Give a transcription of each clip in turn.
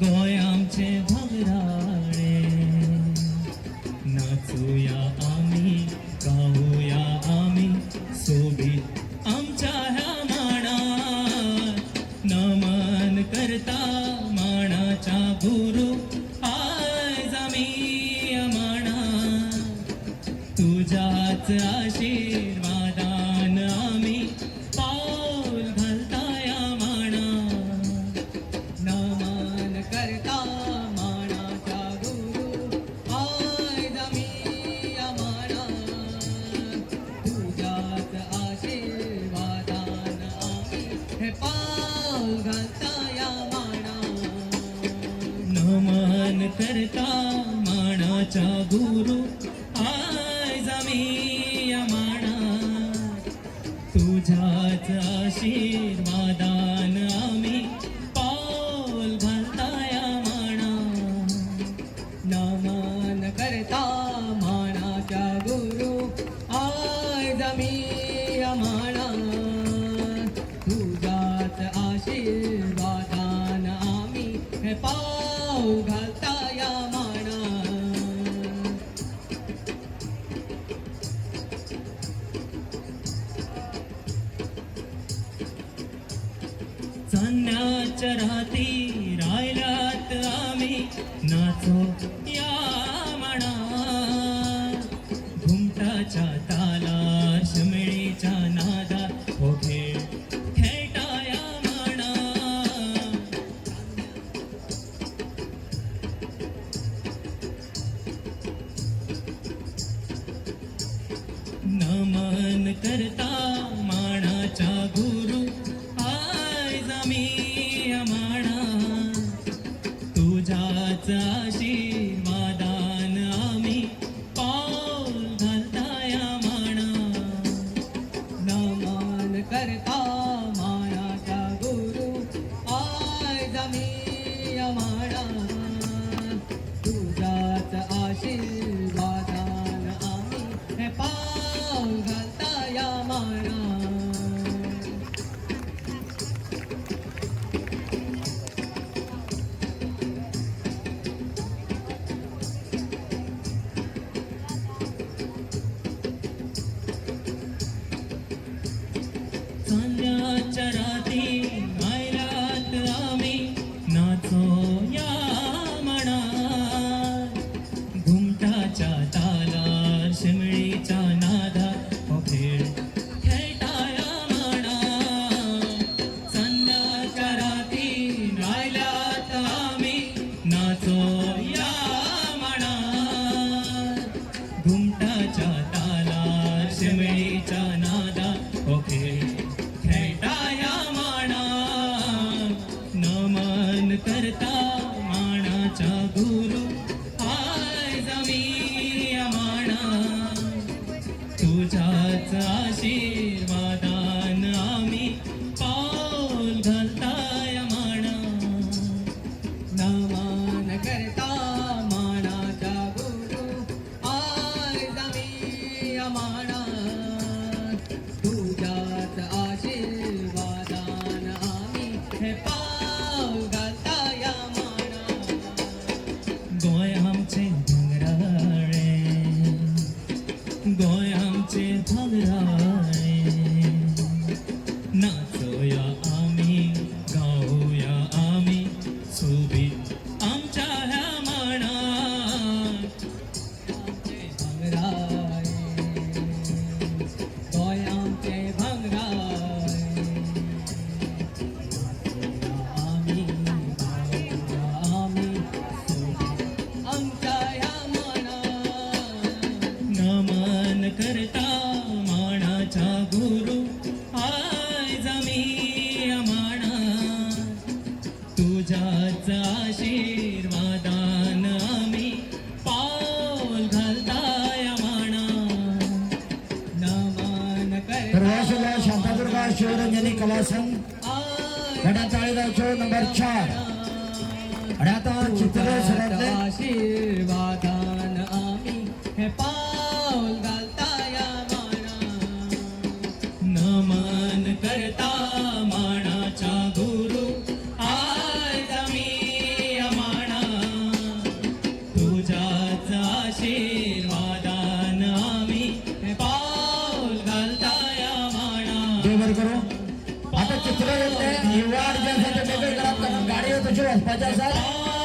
गोय आमचे भंगराळे नाचूया आम्ही गाऊया आम्ही सोबीत आमच्या ह्या मानात नमन करता मानाच्या गुरु आज आम्ही मानात तुझ्याच आशीर्वादान आम्ही पाऊल घालता या मानात नमन करता मानाचा गुरु आज आम्ही मानात तुझ्याच आशीर्वादान आम्ही हे पाऊल घालता या मानात नमन करता मानाच्या गुरु आज आम्ही मानात तुझ्याच आशीर्वादान आम्ही पाऊल घालता या मानात नमन करता मानाचा गुरु आज आम्ही मानात तुझ्याच आशीर्वादान आम्ही हे पाऊल घालता या मानात चांदण्याच्या राती राहिल्यात आम्ही नाचो या मनात घुमटाच्या तालात शिमळीच्या नादात हो खेळ खेळाया मनात नमन करता मानाच्या गुरु आज आम्ही मानात तुझ्याच आशीर्वादान आम्ही पाऊल घालता या मानात नमन करता मानाचा गुरु आज आम्ही मानात तुझ्याच आशीर्वादान आम्ही हे पाऊल घालता या मानात चांदण्याच्या राती राहिल्यात आम्ही नाचो या मनात घुमटाच्या तालात शिमळीच्या नादात हो खेळ खेळाया मनात चांदण्याच्या राती राहिल्यात आम्ही नाचो या मनात घुमटाच्या तालात शिमळीच्या नादात हो खेळ खेळाया मानात नमन करता मानाच्या गुरु आज आम्ही मानात तुझ्याच आशीर्वादान आम्ही पाऊल घालता या मानात नमन करता मानाचा गुरु आज आम्ही मानात तुझ्याच आशीर्वादान आम्ही हे पाऊल घालता या मानात गोय आमचे भंगराळे गोय आमचे भंगराळे नाचूया आम्ही गाऊया आम्ही सोबीत आमच्या ह्या मानात आमचे भंगराय गोय आमचे भंगराय आम्ही गाऊया आम्ही सोबीत आमच्या या मनात नमन करता मानाच्या गुरु आज आम्ही मानात तुझ्याच आशीर्वादान आम्ही पाऊल घालता या मानात नमन करता प्रवासाला शांतादुर्गा शिवरंजनी कला संघ गडा ताळेगाव चौक नंबर 4 आणि आता चित्र सरांचे आशीर्वादान आम्ही हे पाऊल घालता या मानात नमन करता मानाच्या गुरु आज आम्ही चित्र घेतले ही वाढ ज्यासाठी वेगळे करत कारण गाडी तशी वचपाची असतात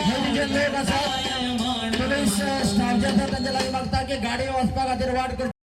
हे जे लोक असतात पोलीस स्टाफ जे असतात त्यांच्या लागीं मागता की गाडी वचपा खातीर वाट